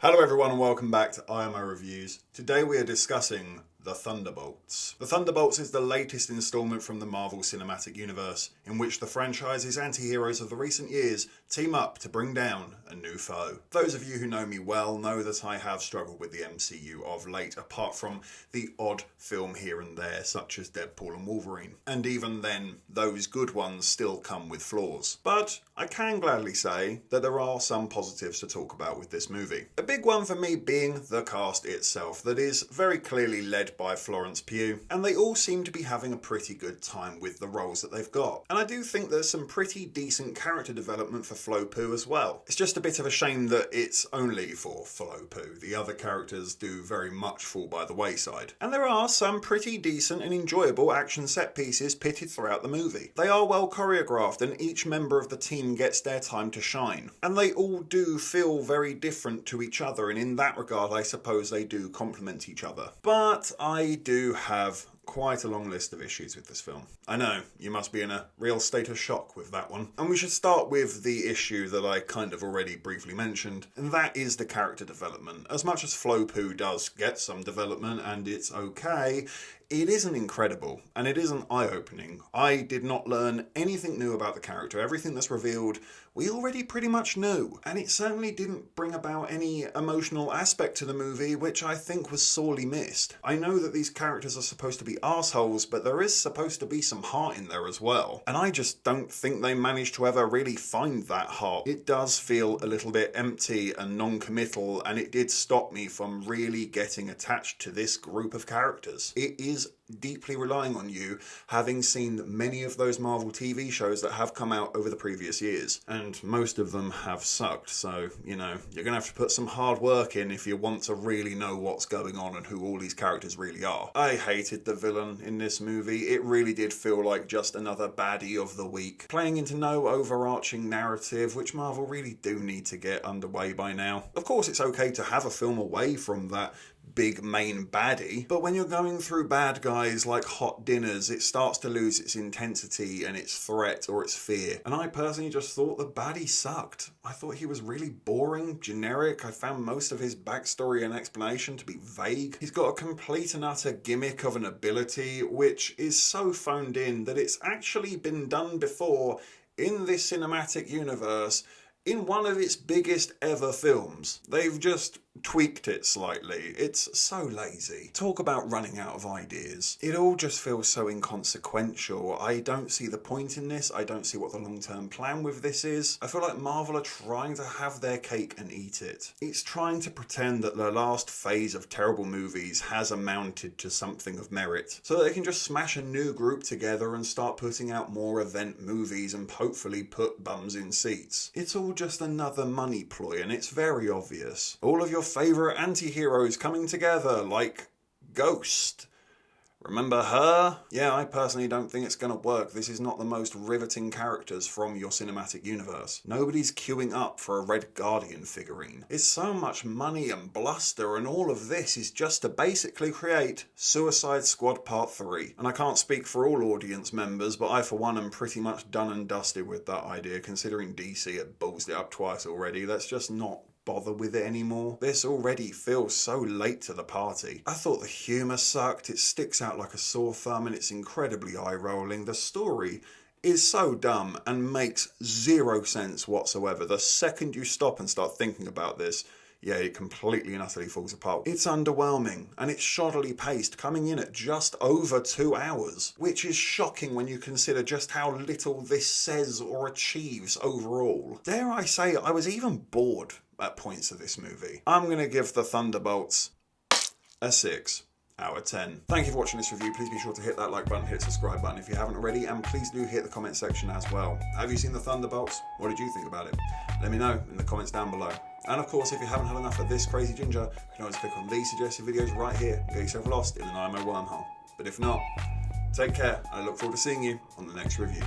Hello everyone and welcome back to IMO Reviews. Today we are discussing The Thunderbolts. The Thunderbolts is the latest installment from the Marvel Cinematic Universe, in which the franchise's anti-heroes of the recent years team up to bring down a new foe. Those of you who know me well know that I have struggled with the MCU of late, apart from the odd film here and there, such as Deadpool and Wolverine. And even then, those good ones still come with flaws. But I can gladly say that there are some positives to talk about with this movie. A big one for me being the cast itself, that is very clearly led by Florence Pugh, and they all seem to be having a pretty good time with the roles that they've got. And I do think there's some pretty decent character development for Flo Pugh as well. It's just a bit of a shame that it's only for Flo Pugh. The other characters do very much fall by the wayside. And there are some pretty decent and enjoyable action set pieces pitted throughout the movie. They are well choreographed and each member of the team gets their time to shine. And they all do feel very different to each other, and in that regard I suppose they do complement each other. But I do have quite a long list of issues with this film. I know, you must be in a real state of shock with that one. And we should start with the issue that I kind of already briefly mentioned, and that is the character development. As much as Flo Pugh does get some development, and it's okay, it isn't incredible, and it isn't eye-opening. I did not learn anything new about the character. Everything that's revealed, we already pretty much knew. And it certainly didn't bring about any emotional aspect to the movie, which I think was sorely missed. I know that these characters are supposed to be arseholes, but there is supposed to be some heart in there as well. And I just don't think they managed to ever really find that heart. It does feel a little bit empty and non-committal, and it did stop me from really getting attached to this group of characters. It is deeply relying on you, having seen many of those Marvel TV shows that have come out over the previous years, and most of them have sucked, so, you know, you're gonna have to put some hard work in if you want to really know what's going on and who all these characters really are. I hated the villain in this movie. It really did feel like just another baddie of the week, playing into no overarching narrative, which Marvel really do need to get underway by now. Of course, it's okay to have a film away from that big main baddie, but when you're going through bad guys like hot dinners, it starts to lose its intensity and its threat or its fear. And I personally just thought the baddie sucked. I thought he was really boring, generic. I found most of his backstory and explanation to be vague. He's got a complete and utter gimmick of an ability which is so phoned in that it's actually been done before in this cinematic universe in one of its biggest ever films. They've just tweaked it slightly. It's so lazy. Talk about running out of ideas. It all just feels so inconsequential. I don't see the point in this. I don't see what the long-term plan with this is. I feel like Marvel are trying to have their cake and eat it. It's trying to pretend that the last phase of terrible movies has amounted to something of merit, so that they can just smash a new group together and start putting out more event movies and hopefully put bums in seats. It's all just another money ploy, and it's very obvious. All of your favourite anti-heroes coming together, like Ghost. Remember her? Yeah, I personally don't think it's going to work. This is not the most riveting characters from your cinematic universe. Nobody's queuing up for a Red Guardian figurine. It's so much money and bluster, and all of this is just to basically create Suicide Squad Part 3. And I can't speak for all audience members, but I for one am pretty much done and dusted with that idea, considering DC had ballsed it up twice already. Let's just not bother with it anymore. This already feels so late to the party. I thought the humour sucked. It sticks out like a sore thumb and it's incredibly eye-rolling. The story is so dumb and makes zero sense whatsoever. The second you stop and start thinking about this, yeah, it completely and utterly falls apart. It's underwhelming, and it's shoddily paced, coming in at just over 2 hours, which is shocking when you consider just how little this says or achieves overall. Dare I say, I was even bored at points of this movie. I'm going to give The Thunderbolts a 6 out of 10. Thank you for watching this review. Please be sure to hit that like button, hit the subscribe button if you haven't already, and please do hit the comment section as well. Have you seen The Thunderbolts? What did you think about it? Let me know in the comments down below. And of course, if you haven't had enough of this crazy ginger, you can always click on these suggested videos right here and get yourself lost in an IMO wormhole. But if not, take care, and I look forward to seeing you on the next review.